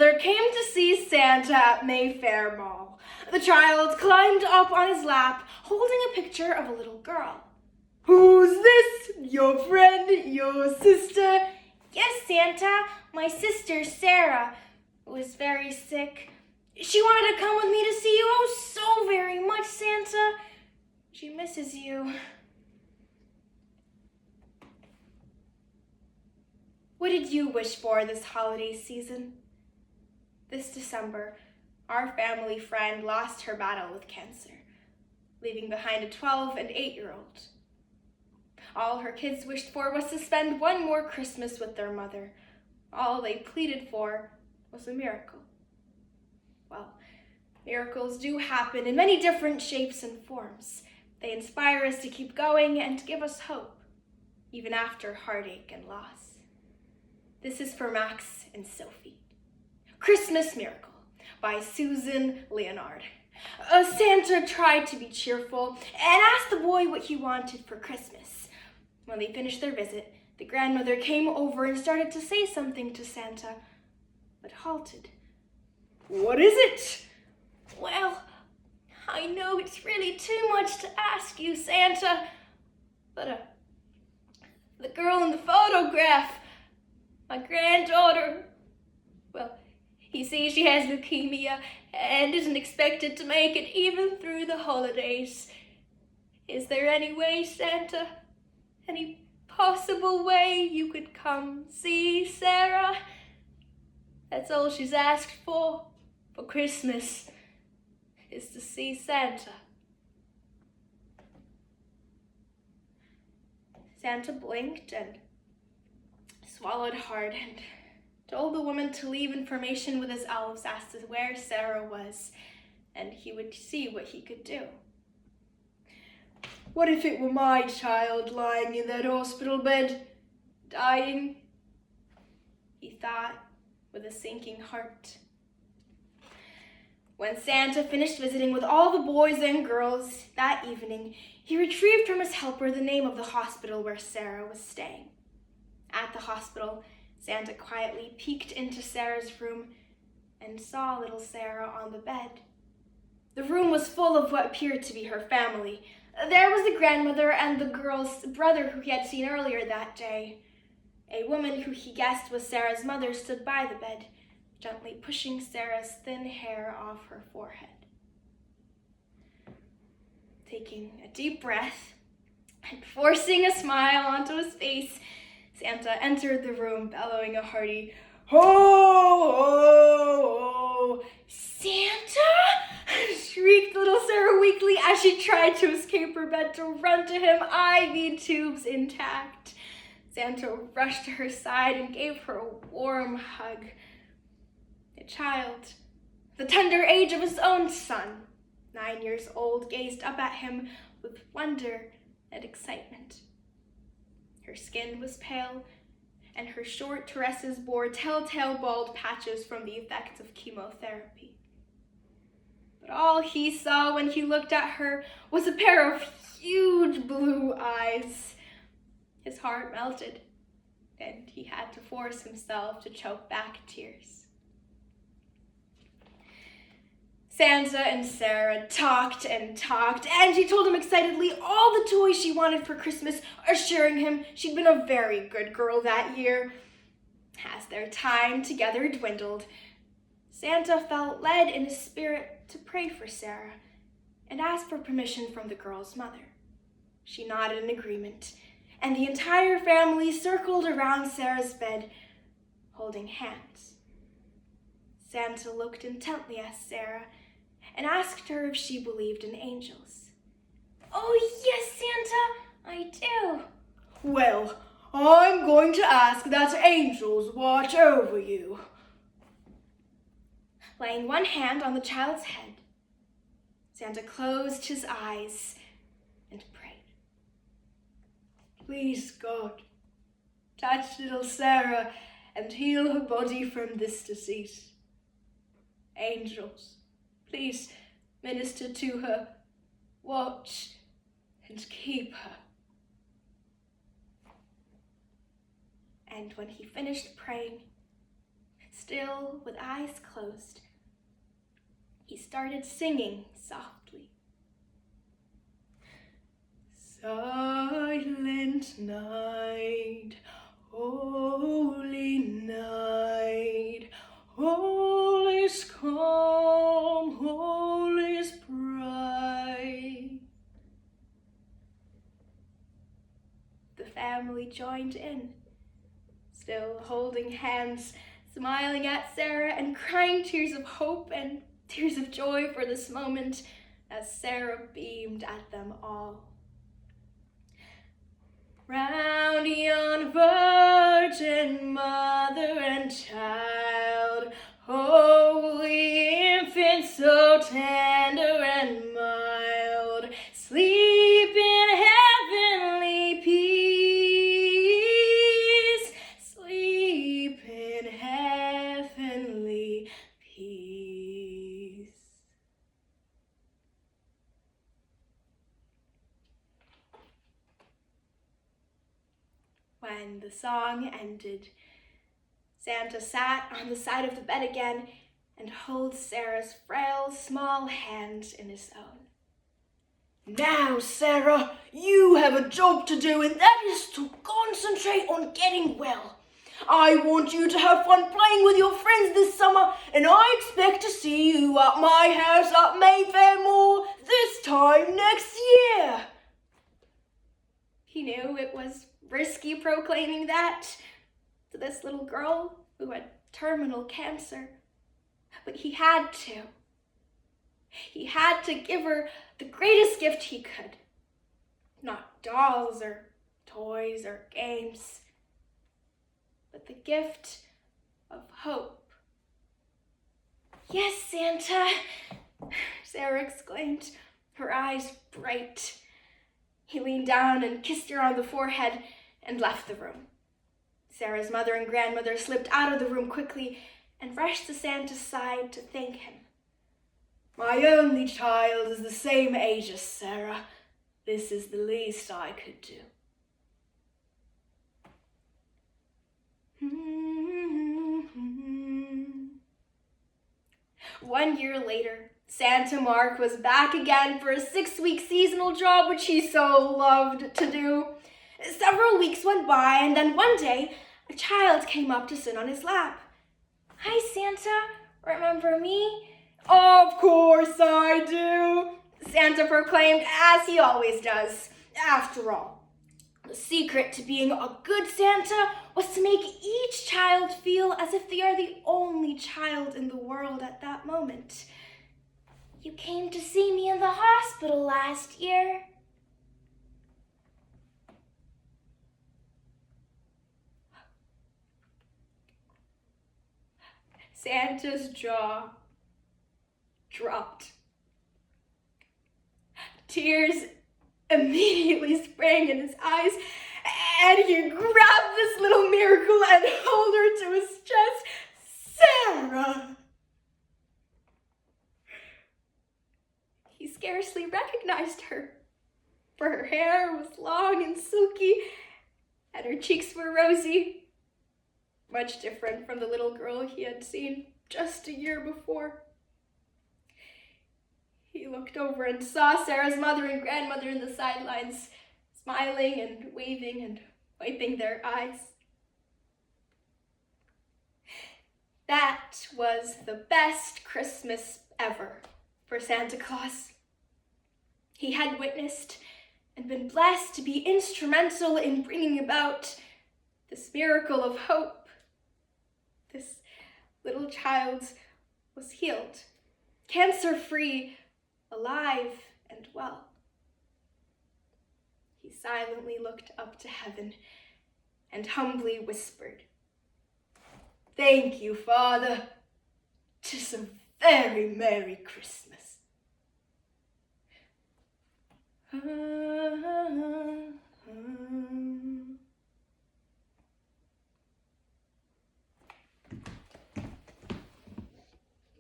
grandmother came to see Santa at Mayfair Mall. The child climbed up on his lap, holding a picture of a little girl. "Who's this? Your friend? Your sister?" "Yes, Santa. My sister, Sarah, was very sick. She wanted to come with me to see you so very much, Santa. She misses you." What did you wish for this holiday season? This December, our family friend lost her battle with cancer, leaving behind a 12 and 8-year-old. All her kids wished for was to spend one more Christmas with their mother. All they pleaded for was a miracle. Well, miracles do happen in many different shapes and forms. They inspire us to keep going and give us hope, even after heartache and loss. This is for Max and Sophie. Christmas Miracle by Susan Leonard. Santa tried to be cheerful and asked the boy what he wanted for Christmas. When they finished their visit, the grandmother came over and started to say something to Santa, but halted. "What is it?" "Well, I know it's really too much to ask you, Santa, but the girl in the photograph, my granddaughter, well, you see, she has leukemia and isn't expected to make it even through the holidays. Is there any way, Santa, any possible way you could come see Sarah? That's all she's asked for Christmas, is to see Santa." Santa blinked and swallowed hard and told the woman to leave information with his elves as to where Sarah was, and he would see what he could do. "What if it were my child lying in that hospital bed, dying?" he thought with a sinking heart. When Santa finished visiting with all the boys and girls that evening, he retrieved from his helper the name of the hospital where Sarah was staying. At the hospital, Santa quietly peeked into Sarah's room and saw little Sarah on the bed. The room was full of what appeared to be her family. There was the grandmother and the girl's brother who he had seen earlier that day. A woman who he guessed was Sarah's mother stood by the bed, gently pushing Sarah's thin hair off her forehead. Taking a deep breath and forcing a smile onto his face, Santa entered the room, bellowing a hearty, "Ho, ho, ho!" "Santa!" shrieked little Sarah weakly as she tried to escape her bed to run to him, IV tubes intact. Santa rushed to her side and gave her a warm hug. The child, the tender age of his own son, 9 years old, gazed up at him with wonder and excitement. Her skin was pale, and her short tresses bore telltale bald patches from the effects of chemotherapy. But all he saw when he looked at her was a pair of huge blue eyes. His heart melted, and he had to force himself to choke back tears. Santa and Sarah talked and talked, and she told him excitedly all the toys she wanted for Christmas, assuring him she'd been a very good girl that year. As their time together dwindled, Santa felt led in his spirit to pray for Sarah and ask for permission from the girl's mother. She nodded in agreement, and the entire family circled around Sarah's bed, holding hands. Santa looked intently at Sarah and asked her if she believed in angels. "Oh, yes, Santa, I do." "Well, I'm going to ask that angels watch over you." Laying one hand on the child's head, Santa closed his eyes and prayed. "Please, God, touch little Sarah and heal her body from this disease. Angels, please minister to her, watch and keep her." And when he finished praying, still with eyes closed, he started singing softly. Silent night, holy night, all is calm, all is bright. The family joined in, still holding hands, smiling at Sarah and crying tears of hope and tears of joy for this moment as Sarah beamed at them all. Round yon Virgin Mother and Child, holy infant, so tender and mild, sleep in heavenly peace, sleep in heavenly peace. When the song ended, Santa sat on the side of the bed again and held Sarah's frail, small hand in his own. Now, Sarah, you have a job to do, and that is to concentrate on getting well. I want you to have fun playing with your friends this summer, and I expect to see you at my house at Mayfair Mall this time next year. He knew it was risky proclaiming that to this little girl who had terminal cancer, but he had to. He had to give her the greatest gift he could. Not dolls or toys or games, but the gift of hope. Yes, Santa, Sarah exclaimed, her eyes bright. He leaned down and kissed her on the forehead and left the room. Sarah's mother and grandmother slipped out of the room quickly and rushed to Santa's side to thank him. My only child is the same age as Sarah. This is the least I could do. 1 year later, Santa Mark was back again for a 6-week seasonal job, which he so loved to do. Several weeks went by, and then one day, a child came up to sit on his lap. Hi, Santa. Remember me? Of course I do, Santa proclaimed, as he always does. After all, the secret to being a good Santa was to make each child feel as if they are the only child in the world at that moment. You came to see me in the hospital last year. Santa's jaw dropped. Tears immediately sprang in his eyes, and he grabbed this little miracle and held her to his chest. Sarah! He scarcely recognized her, for her hair was long and silky, and her cheeks were rosy, much different from the little girl he had seen just a year before. He looked over and saw Sarah's mother and grandmother in the sidelines, smiling and waving and wiping their eyes. That was the best Christmas ever for Santa Claus. He had witnessed and been blessed to be instrumental in bringing about this miracle of hope. This little child was healed, cancer-free, alive and well. He silently looked up to heaven and humbly whispered, "Thank you, Father. 'Tis a very Merry Christmas."